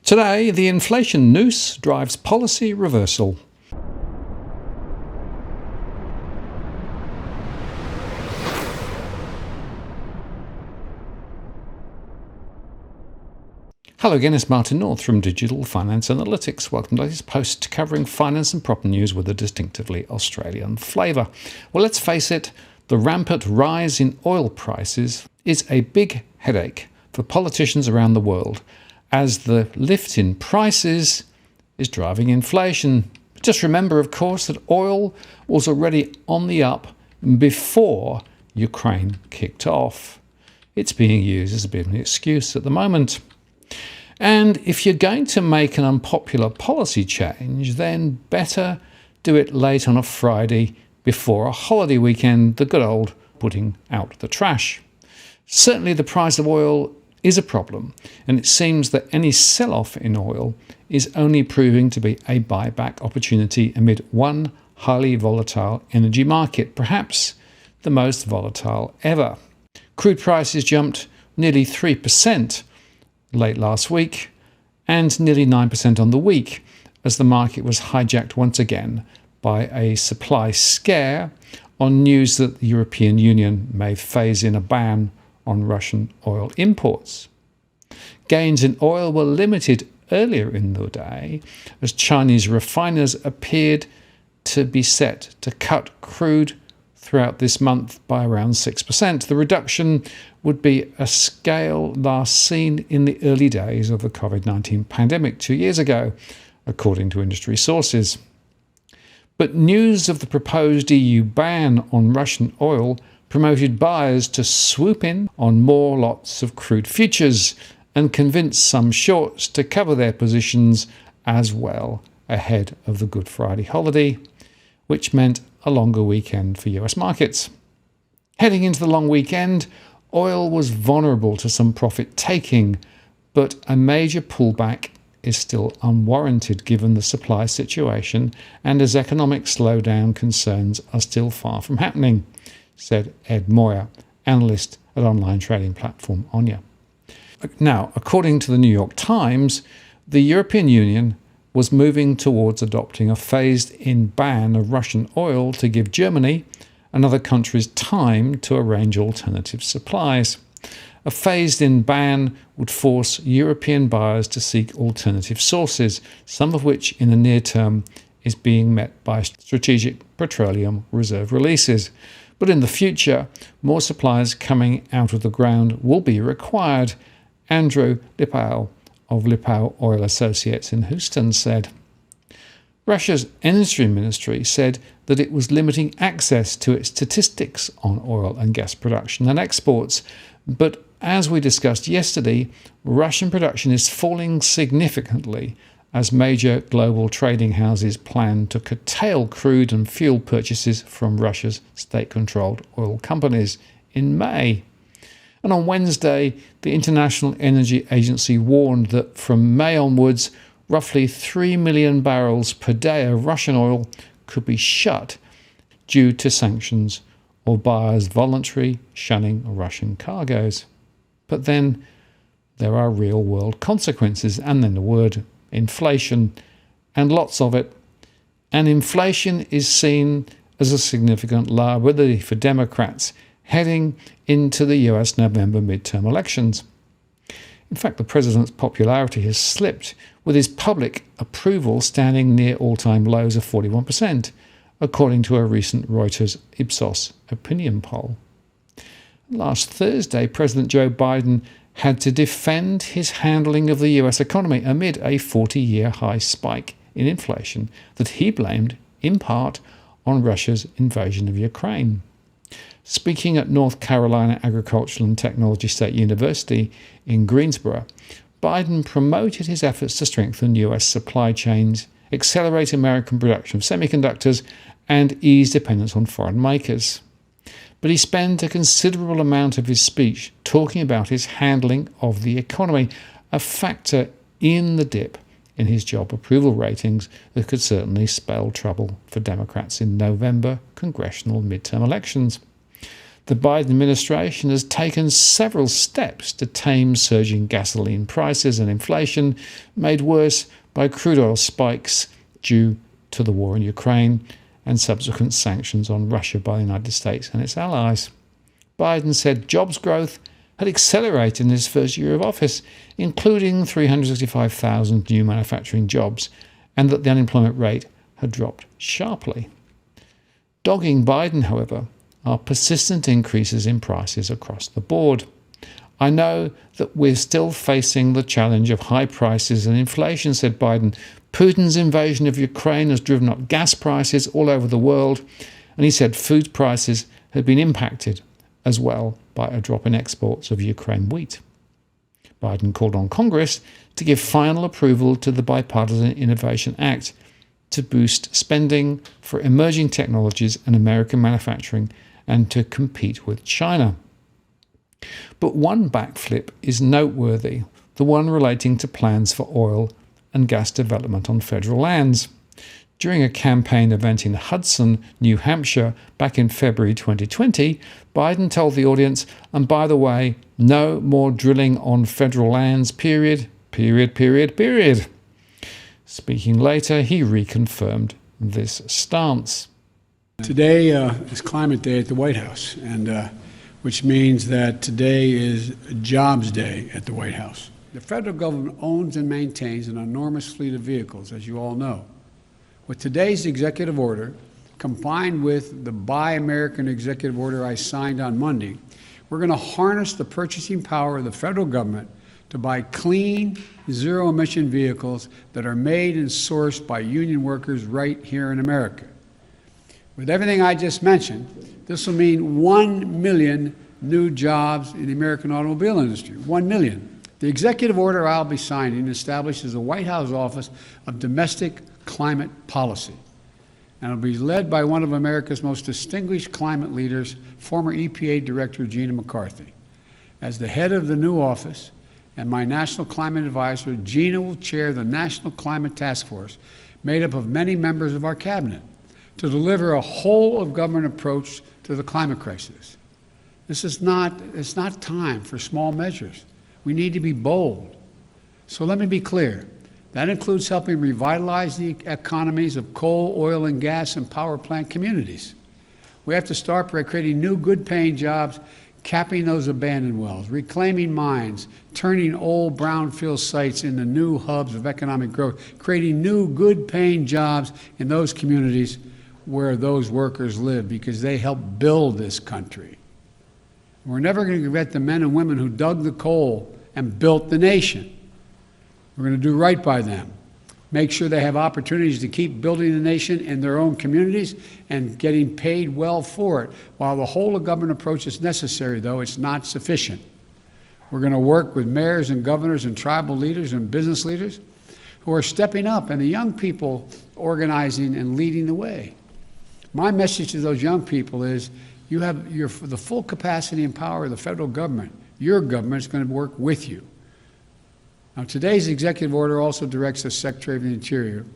Today, the inflation noose drives policy reversal. Hello again, it's Martin North from Digital Finance Analytics. Welcome to this post covering finance and property news with a distinctively Australian flavour. Well, let's face it, the rampant rise in oil prices is a big headache for politicians around the world, as the lift in prices is driving inflation. Just remember, of course, that oil was already on the up before Ukraine kicked off. It's being used as a bit of an excuse at the moment. And if you're going to make an unpopular policy change, then better do it late on a Friday before a holiday weekend, the good old putting out the trash. Certainly the price of oil is a problem, and it seems that any sell-off in oil is only proving to be a buyback opportunity amid one highly volatile energy market, perhaps the most volatile ever. Crude prices jumped nearly 3% late last week and nearly 9% on the week, as the market was hijacked once again by a supply scare on news that the European Union may phase in a ban on Russian oil imports. Gains in oil were limited earlier in the day as Chinese refiners appeared to be set to cut crude throughout this month by around 6%. The reduction would be a scale last seen in the early days of the COVID-19 pandemic 2 years ago, according to industry sources. But news of the proposed EU ban on Russian oil promoted buyers to swoop in on more lots of crude futures and convinced some shorts to cover their positions as well ahead of the Good Friday holiday, which meant a longer weekend for US markets. Heading into the long weekend, oil was vulnerable to some profit taking, but a major pullback is still unwarranted given the supply situation and as economic slowdown concerns are still far from happening, said Ed Moyer, analyst at online trading platform Onya. Now, according to the New York Times, the European Union was moving towards adopting a phased-in ban of Russian oil to give Germany and other countries time to arrange alternative supplies. A phased-in ban would force European buyers to seek alternative sources, some of which in the near term is being met by strategic petroleum reserve releases. But in the future, more supplies coming out of the ground will be required, Andrew Lipau of Lipau Oil Associates in Houston said. Russia's energy ministry said that it was limiting access to its statistics on oil and gas production and exports, but as we discussed yesterday, Russian production is falling significantly as major global trading houses plan to curtail crude and fuel purchases from Russia's state-controlled oil companies in May. And on Wednesday, the International Energy Agency warned that from May onwards, roughly 3 million barrels per day of Russian oil could be shut due to sanctions or buyers voluntarily shunning Russian cargoes. But then there are real-world consequences, and then the word inflation, and lots of it. And inflation is seen as a significant liability for Democrats heading into the US November midterm elections. In fact, the president's popularity has slipped, with his public approval standing near all-time lows of 41%, according to a recent Reuters Ipsos opinion poll. Last Thursday, President Joe Biden had to defend his handling of the US economy amid a 40-year high spike in inflation that he blamed, in part, on Russia's invasion of Ukraine. Speaking at North Carolina Agricultural and Technology State University in Greensboro, Biden promoted his efforts to strengthen US supply chains, accelerate American production of semiconductors, and ease dependence on foreign makers. But he spent a considerable amount of his speech talking about his handling of the economy, a factor in the dip in his job approval ratings that could certainly spell trouble for Democrats in November congressional midterm elections. The Biden administration has taken several steps to tame surging gasoline prices and inflation, made worse by crude oil spikes due to the war in Ukraine and subsequent sanctions on Russia by the United States and its allies. Biden said jobs growth had accelerated in his first year of office, including 365,000 new manufacturing jobs, and that the unemployment rate had dropped sharply. Dogging Biden, however, are persistent increases in prices across the board. I know that we're still facing the challenge of high prices and inflation, said Biden. Putin's invasion of Ukraine has driven up gas prices all over the world, and he said food prices had been impacted as well by a drop in exports of Ukraine wheat. Biden called on Congress to give final approval to the Bipartisan Innovation Act to boost spending for emerging technologies and American manufacturing and to compete with China. But one backflip is noteworthy, the one relating to plans for oil and gas development on federal lands. During a campaign event in Hudson, New Hampshire, back in February 2020, Biden told the audience, and by the way, no more drilling on federal lands, period. Speaking later, he reconfirmed this stance. Today is Climate Day at the White House, and which means that today is Jobs Day at the White House. The federal government owns and maintains an enormous fleet of vehicles, as you all know. With today's executive order, combined with the Buy American executive order I signed on Monday, we're going to harness the purchasing power of the federal government to buy clean, zero-emission vehicles that are made and sourced by union workers right here in America. With everything I just mentioned, this will mean 1 million new jobs in the American automobile industry. 1 million. The executive order I'll be signing establishes a White House Office of Domestic Climate Policy, and it'll be led by one of America's most distinguished climate leaders, former EPA Director Gina McCarthy. As the head of the new office and my National Climate Advisor, Gina will chair the National Climate Task Force, made up of many members of our cabinet, to deliver a whole-of-government approach to the climate crisis. It's not time for small measures. We need to be bold. So let me be clear. That includes helping revitalize the economies of coal, oil, and gas and power plant communities. We have to start by creating new good-paying jobs, capping those abandoned wells, reclaiming mines, turning old brownfield sites into new hubs of economic growth, creating new good-paying jobs in those communities where those workers live, because they help build this country. We're never going to forget the men and women who dug the coal and built the nation. We're going to do right by them, make sure they have opportunities to keep building the nation in their own communities and getting paid well for it. While the whole-of-government approach is necessary, though, it's not sufficient. We're going to work with mayors and governors and tribal leaders and business leaders who are stepping up, and the young people organizing and leading the way. My message to those young people is you have the full capacity and power of the federal government. Your government is going to work with you. Now, today's executive order also directs the Secretary of the Interior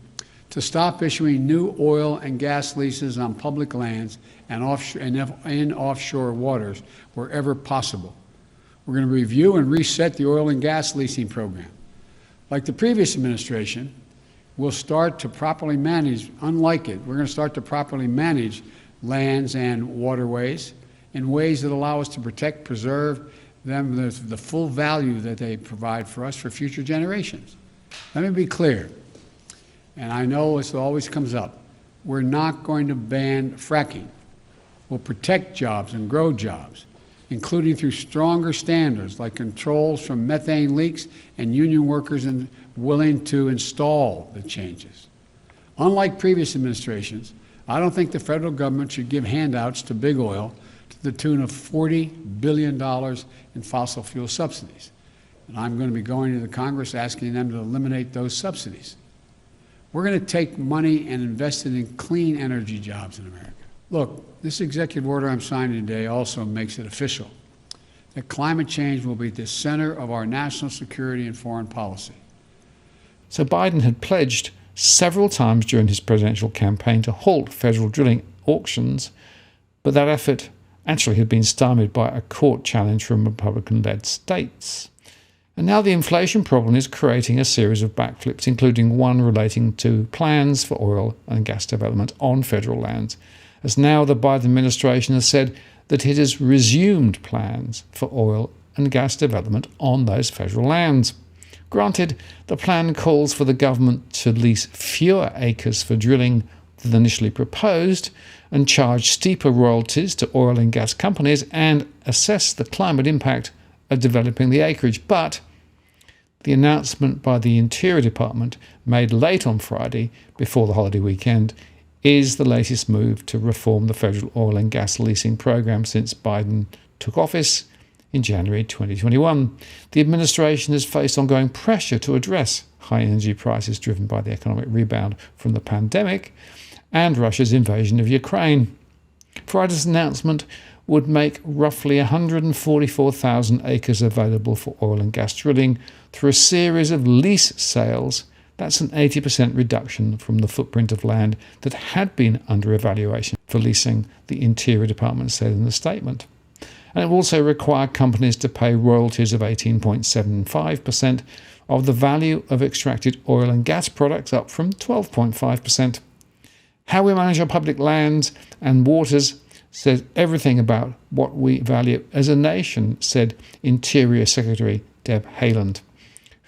to stop issuing new oil and gas leases on public lands and in offshore waters wherever possible. We're going to review and reset the oil and gas leasing program. Like the previous administration, we'll start to properly manage, unlike it, we're going to start to properly manage lands and waterways in ways that allow us to protect, preserve them, the full value that they provide for us for future generations. Let me be clear, and I know this always comes up, we're not going to ban fracking. We'll protect jobs and grow jobs, including through stronger standards like controls from methane leaks and union workers willing to install the changes. Unlike previous administrations, I don't think the federal government should give handouts to big oil to the tune of $40 billion in fossil fuel subsidies. And I'm going to be going to the Congress asking them to eliminate those subsidies. We're going to take money and invest it in clean energy jobs in America. Look, this executive order I'm signing today also makes it official that climate change will be at the center of our national security and foreign policy. So Biden had pledged several times during his presidential campaign to halt federal drilling auctions, but that effort actually had been stymied by a court challenge from Republican-led states. And now the inflation problem is creating a series of backflips, including one relating to plans for oil and gas development on federal lands, as now the Biden administration has said that it has resumed plans for oil and gas development on those federal lands. Granted, the plan calls for the government to lease fewer acres for drilling than initially proposed and charge steeper royalties to oil and gas companies and assess the climate impact of developing the acreage. But the announcement by the Interior Department, made late on Friday before the holiday weekend, is the latest move to reform the federal oil and gas leasing program since Biden took office in January 2021. The administration has faced ongoing pressure to address high energy prices driven by the economic rebound from the pandemic and Russia's invasion of Ukraine. Friday's announcement would make roughly 144,000 acres available for oil and gas drilling through a series of lease sales. That's an 80% reduction from the footprint of land that had been under evaluation for leasing, the Interior Department said in the statement. And it will also require companies to pay royalties of 18.75% of the value of extracted oil and gas products, up from 12.5%. How we manage our public lands and waters says everything about what we value as a nation, said Interior Secretary Deb Haaland,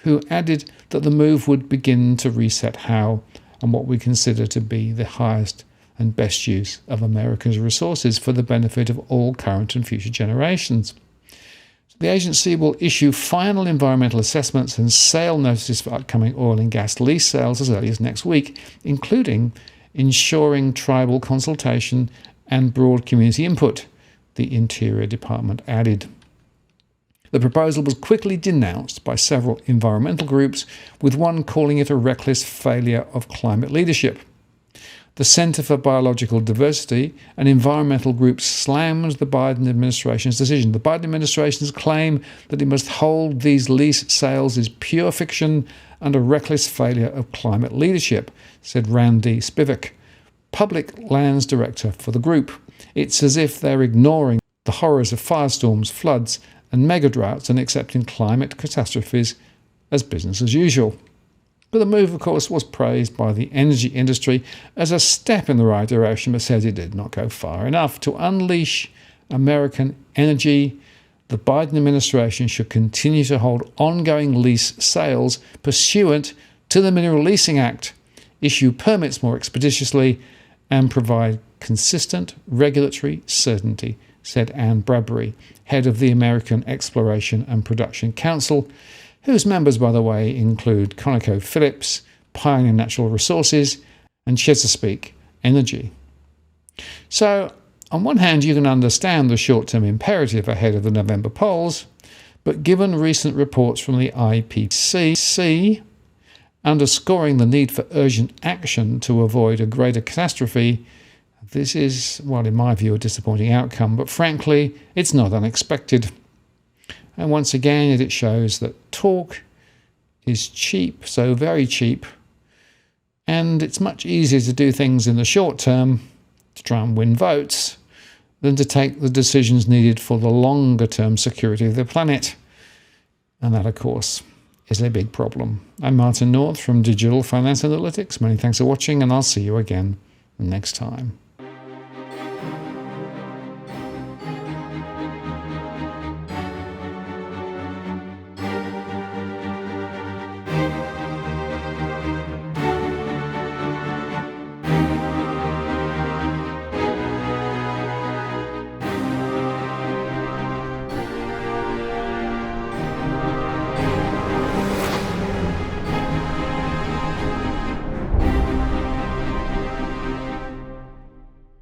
who added that the move would begin to reset how and what we consider to be the highest and best use of America's resources for the benefit of all current and future generations. The agency will issue final environmental assessments and sale notices for upcoming oil and gas lease sales as early as next week, including ensuring tribal consultation and broad community input, the Interior Department added. The proposal was quickly denounced by several environmental groups, with one calling it a reckless failure of climate leadership. The Center for Biological Diversity and environmental groups slammed the Biden administration's decision. The Biden administration's claim that it must hold these lease sales is pure fiction and a reckless failure of climate leadership, said Randy Spivak, Public Lands Director for the group. It's as if they're ignoring the horrors of firestorms, floods, and mega droughts and accepting climate catastrophes as business as usual. But the move, of course, was praised by the energy industry as a step in the right direction, but said it did not go far enough. To unleash American energy, the Biden administration should continue to hold ongoing lease sales pursuant to the Mineral Leasing Act, issue permits more expeditiously, and provide consistent regulatory certainty, said Ann Bradbury, head of the American Exploration and Production Council, whose members, by the way, include ConocoPhillips, Pioneer Natural Resources, and Chesapeake Energy. So, on one hand, you can understand the short-term imperative ahead of the November polls, but given recent reports from the IPCC underscoring the need for urgent action to avoid a greater catastrophe, this is, well, in my view, a disappointing outcome, but frankly, it's not unexpected. And once again, it shows that talk is cheap, so very cheap, and it's much easier to do things in the short term to try and win votes than to take the decisions needed for the longer-term security of the planet. And that, of course, is a big problem. I'm Martin North from Digital Finance Analytics. Many thanks for watching, and I'll see you again next time.